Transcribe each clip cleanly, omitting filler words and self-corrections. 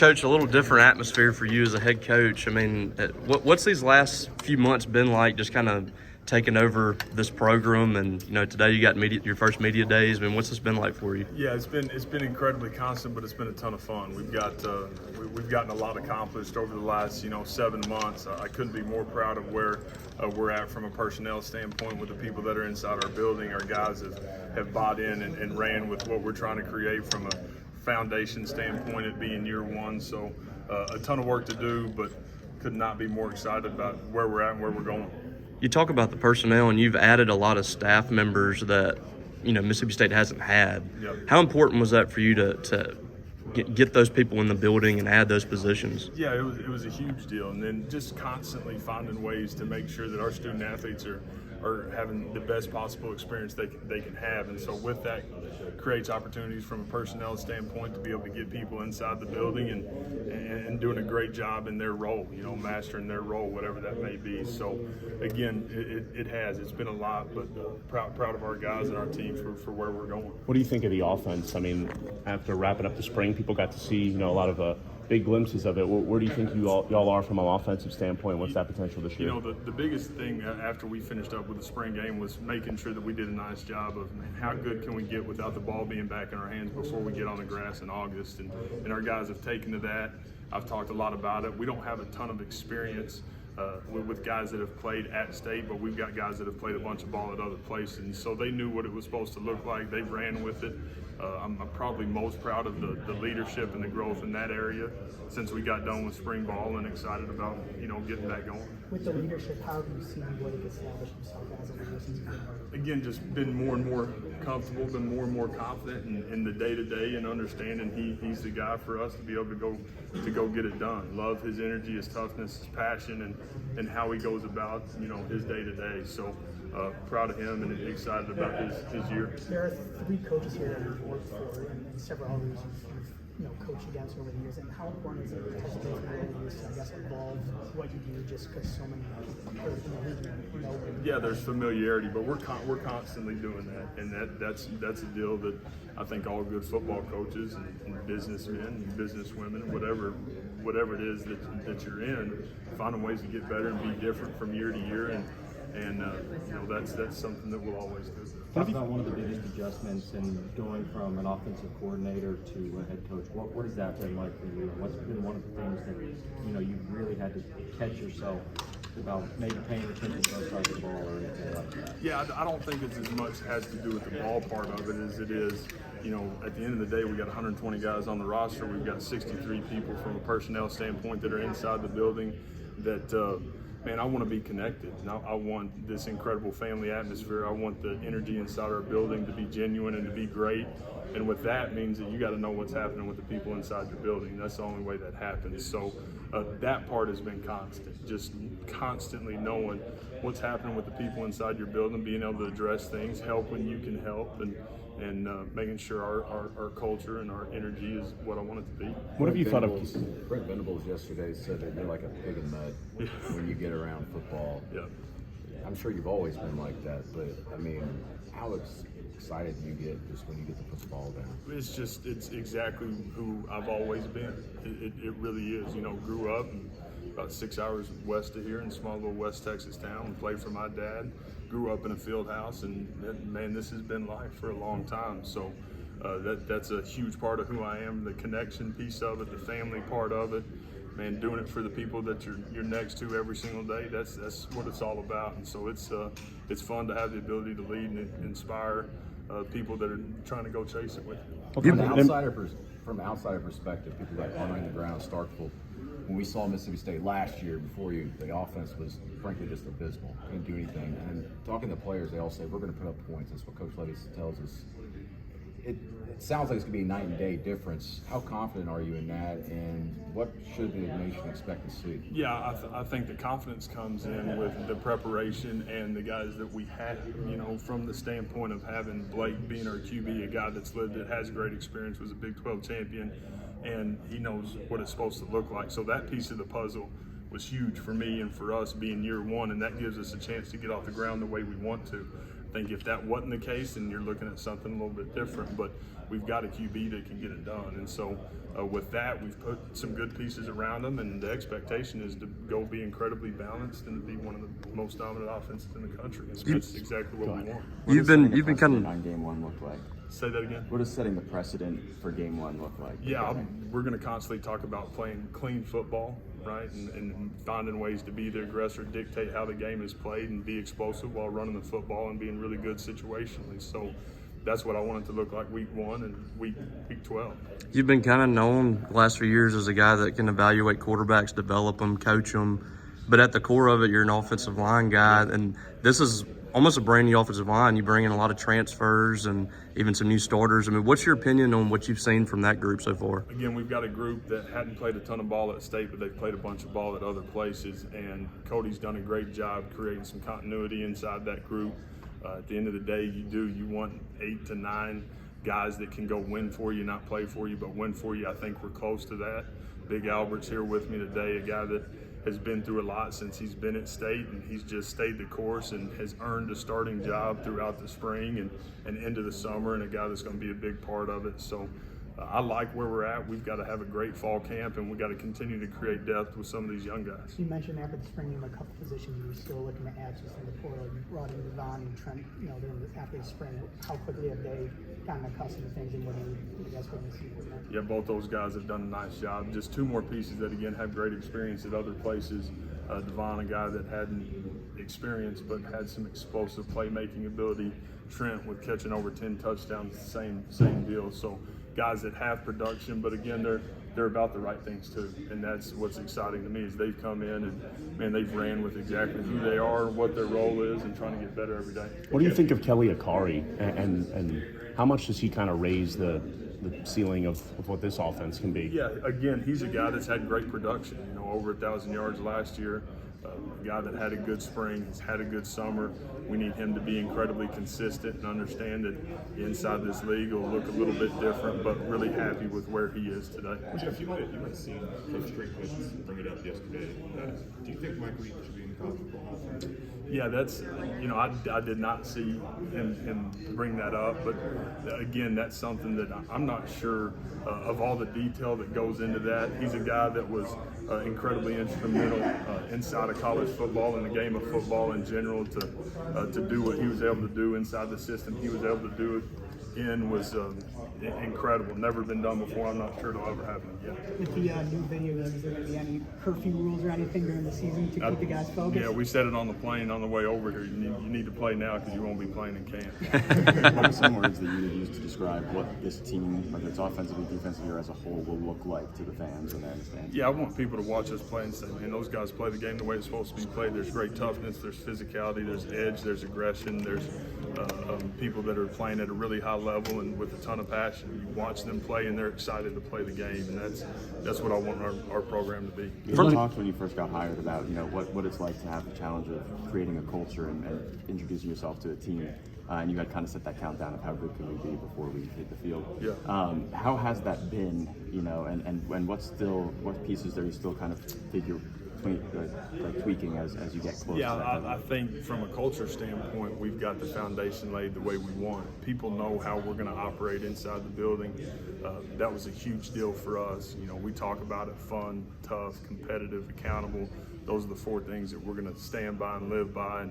Coach, a little different atmosphere for you as a head coach. I mean, what's these last few months been like, just kind of taking over this program? And, today you got your first media days. I mean, what's this been like for you? Yeah, it's been incredibly constant, but it's been a ton of fun. We've gotten a lot accomplished over the last 7 months. I couldn't be more proud of where we're at from a personnel standpoint with the people that are inside our building. Our guys have bought in and ran with what we're trying to create from a foundation standpoint, it being year one. So a ton of work to do, but could not be more excited about where we're at and where we're going. You talk about the personnel, and you've added a lot of staff members that Mississippi State hasn't had. Yep. How important was that for you to get those people in the building and add those positions? Yeah, it was a huge deal, and then just constantly finding ways to make sure that our student athletes are having the best possible experience they can have. And so with that creates opportunities from a personnel standpoint to be able to get people inside the building and doing a great job in their role, mastering their role, whatever that may be. So again, it's been a lot, but proud of our guys and our team for where we're going. What do you think of the offense? I mean, after wrapping up the spring, people got to see a lot of big glimpses of it. Where do you think y'all are from an offensive standpoint? What's that potential this year? The biggest thing after we finished up with the spring game was making sure that we did a nice job of how good can we get without the ball being back in our hands before we get on the grass in August. And our guys have taken to that. I've talked a lot about it. We don't have a ton of experience with guys that have played at State, but we've got guys that have played a bunch of ball at other places. And so they knew what it was supposed to look like. They ran with it. I'm probably most proud of the leadership and the growth in that area since we got done with spring ball, and excited about getting that going. With the leadership, how do you see Blake establish himself as a leader since you've been Again, just been more and more comfortable, been more and more confident in the day-to-day, and understanding he's the guy for us to be able to go get it done. Love his energy, his toughness, his passion, and how he goes about his day-to-day. So proud of him and excited about his year. There are 3 coaches here that you've worked for, and several others you've coached against over the years. And how important is it has been for you to, I guess, evolve what you do, just because so many people in the league know? Yeah, there's familiarity, but we're constantly doing that, and that's a deal that I think all good football coaches and businessmen and businesswomen, whatever it is that you're in, finding ways to get better and be different from year to year, and that's something that we'll always do. Talk about one of the biggest adjustments in going from an offensive coordinator to a head coach. What has that been like for you? What's been one of the things that you really had to catch yourself about maybe paying attention to both sides of the ball or anything like that? Yeah, I don't think it's as much has to do with the ball part of it as it is, at the end of the day, we got 120 guys on the roster. We've got 63 people from a personnel standpoint that are inside the building that, man, I want to be connected. I want this incredible family atmosphere. I want the energy inside our building to be genuine and to be great. And what that means that you got to know what's happening with the people inside your building. That's the only way that happens. So that part has been constant, just constantly knowing what's happening with the people inside your building, being able to address things, help when you can help, and making sure our culture and our energy is what I want it to be. What have you thought of? Brent Venables yesterday said that you're like a pig in mud when you get around football. Yeah. I'm sure you've always been like that, but I mean, how excited do you get just when you get to put the ball down? It's exactly who I've always been. It really is. Grew up about 6 hours west of here in a small little West Texas town and played for my dad. Grew up in a field house, and man, this has been life for a long time. So that's a huge part of who I am, the connection piece of it, the family part of it. Man, doing it for the people that you're next to every single day, that's what it's all about. And so it's fun to have the ability to lead and inspire people that are trying to go chase it with you. From an outsider perspective, people like on the ground, Starkville, when we saw Mississippi State last year before you, the offense was frankly just abysmal. Couldn't do anything. And talking to players, they all say, we're going to put up points. That's what Coach Lebby tells us. It sounds like it's going to be a night and day difference. How confident are you in that, and what should the nation expect to see? Yeah, I think the confidence comes in with the preparation and the guys that we have, from the standpoint of having Blake being our QB, a guy that's lived it, has great experience, was a Big 12 champion, and he knows what it's supposed to look like. So that piece of the puzzle was huge for me and for us being year one, and that gives us a chance to get off the ground the way we want to. think if that wasn't the case, then you're looking at something a little bit different. But we've got a QB that can get it done, and so with that, we've put some good pieces around them, and the expectation is to go be incredibly balanced and to be one of the most dominant offenses in the country. And so that's exactly what we want. You've been kind of on game one look like? Say that again. What does setting the precedent for game one look like? Yeah, we're going to constantly talk about playing clean football, right, and finding ways to be the aggressor, dictate how the game is played, and be explosive while running the football and being really good situationally. So that's what I want it to look like week 1 and week 12. You've been kind of known the last few years as a guy that can evaluate quarterbacks, develop them, coach them. But at the core of it, you're an offensive line guy, and this is almost a brand new offensive line. You bring in a lot of transfers and even some new starters. I mean, what's your opinion on what you've seen from that group so far? Again, we've got a group that hadn't played a ton of ball at state, but they've played a bunch of ball at other places, and Cody's done a great job creating some continuity inside that group. At the end of the day, you want 8 to 9 guys that can go win for you, not play for you, but win for you. I think we're close to that. Big Albert's here with me today, a guy that has been through a lot since he's been at state, and he's just stayed the course and has earned a starting job throughout the spring and into the summer, and a guy that's going to be a big part of it. So I like where we're at. We've got to have a great fall camp, and we've got to continue to create depth with some of these young guys. You mentioned after the spring, a couple positions you were still looking to add just in the portal. You brought in Devon and Trent, after the spring. How quickly have they gotten accustomed to things, and what do you guys want to see from them? Yeah, both those guys have done a nice job. Just 2 more pieces that, again, have great experience at other places. Devon, a guy that hadn't experience but had some explosive playmaking ability. Trent with catching over 10 touchdowns, same deal. So guys that have production, but again, they're about the right things too, and that's what's exciting to me is they've come in and man, they've ran with exactly who they are, what their role is, and trying to get better every day. What do you think of Kelly Akari, and how much does he kind of raise the ceiling of what this offense can be? Yeah, again, he's a guy that's had great production. Over 1,000 yards last year. A guy that had a good spring, has had a good summer. We need him to be incredibly consistent and understand that inside this league will look a little bit different, but really happy with where he is today. Jeff, you might have seen Coach Strickland bring it up yesterday. Do you think Mike Leach should be in college football? Yeah, that's, I did not see him bring that up, but again, that's something that I'm not sure of all the detail that goes into that. He's a guy that was incredibly instrumental inside of college football and the game of football in general to do what he was able to do inside the system. He was able to do it in was incredible. Never been done before. I'm not sure it'll ever happen again. With the new video games, is there going to be any curfew rules or anything during the season to keep the guys focused? Yeah, we said it on the plane on the way over here. You need to play now because you won't be playing in camp. What are some words that you would use to describe what this team, whether it's offensively, defensively, or as a whole, will look like to the fans and their fans? Yeah, I want people to watch us play and say, man, those guys play the game the way it's supposed to be played. There's great toughness, there's physicality, there's edge, there's aggression, there's people that are playing at a really high level and with a ton of passion. You watch them play and they're excited to play the game, and that's what I want our program to be. You talked when you first got hired about what it's like to have the challenge of creating a culture and introducing yourself to a team, and you had kind of set that countdown of how good can we be before we hit the field. Yeah. How has that been? And what pieces are you still kind of tweaking as you get closer? Yeah, I think from a culture standpoint, we've got the foundation laid the way we want. People know how we're going to operate inside the building. That was a huge deal for us. We talk about it: fun, tough, competitive, accountable. Those are the 4 things that we're going to stand by and live by.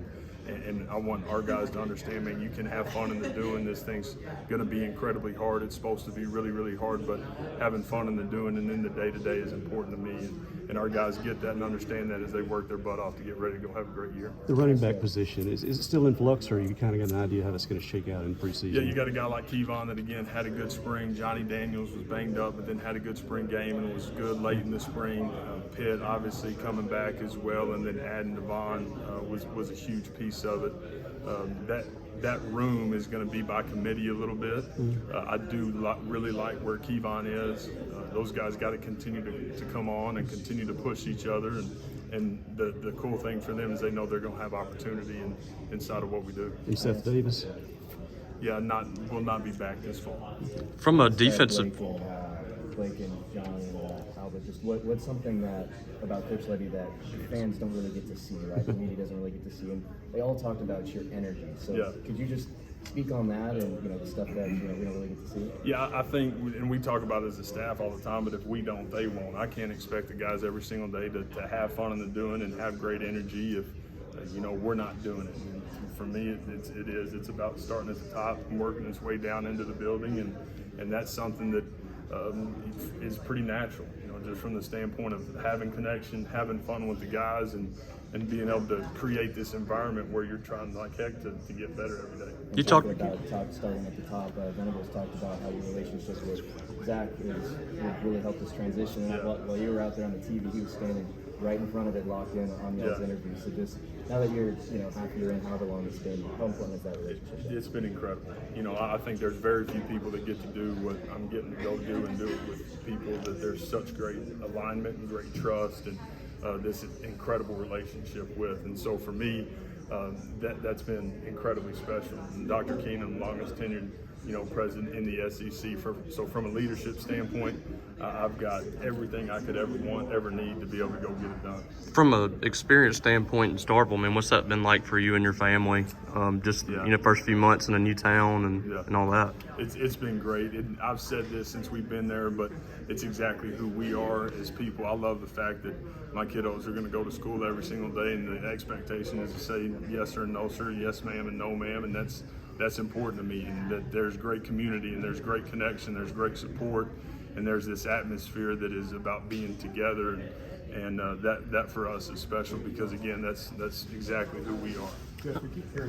And I want our guys to understand, man, you can have fun in the doing. This thing's going to be incredibly hard. It's supposed to be really, really hard, but having fun in the doing and in the day-to-day is important to me. And our guys get that and understand that as they work their butt off to get ready to go have a great year. The running back position, is it still in flux, or you kind of got an idea how that's going to shake out in preseason? Yeah, you got a guy like Kevon that, again, had a good spring. Johnny Daniels was banged up, but then had a good spring game and was good late in the spring. Pitt, obviously, coming back as well, and then adding Devon was a huge piece of it. That room is going to be by committee a little bit. I do really like where Kevon is. Those guys got to continue to come on and continue to push each other. And the cool thing for them is they know they're going to have opportunity inside of what we do. And Seth Davis? Yeah, will not be back this fall. From a defensive... Blake and John and Albert but just what's something that about Coach Lebby that fans don't really get to see, right? The media doesn't really get to see, and they all talked about your energy. So Yeah. could you just speak on that and the stuff that we don't really get to see? Yeah, I think, and we talk about it as a staff all the time, but if we don't, they won't. I can't expect the guys every single day to have fun in the doing and have great energy if we're not doing it. And for me, it's about starting at the top and working its way down into the building, and that's something that is pretty natural. Just from the standpoint of having connection, having fun with the guys, and being able to create this environment where you're trying like heck to get better every day. You talk about starting at the top. Venables talked about how your relationship with Zach really helped this transition. And while you were out there on the TV, he was standing right in front of it, locked in on y'all's interview. So just now that you're half a year in, however long it's been, how important is that relationship? It's been incredible. I think there's very few people that get to do what I'm getting to go do and do it with people that there's such great alignment and great trust and this incredible relationship with. And so for me, that's been incredibly special. And Dr. Keenan, longest tenured president in the SEC. So from a leadership standpoint, I've got everything I could ever want, ever need to be able to go get it done. from a experience standpoint in Starkville, man, what's that been like for you and your family? First few months in a new town and all that. It's been great. I've said this since we've been there, but it's exactly who we are as people. I love the fact that my kiddos are going to go to school every single day, and the expectation is to say yes sir, no sir, yes ma'am, and no ma'am, and that's important to me. And that there's great community, and there's great connection, there's great support, and there's this atmosphere that is about being together, and that for us is special because again, that's exactly who we are. Jeff, we keep hearing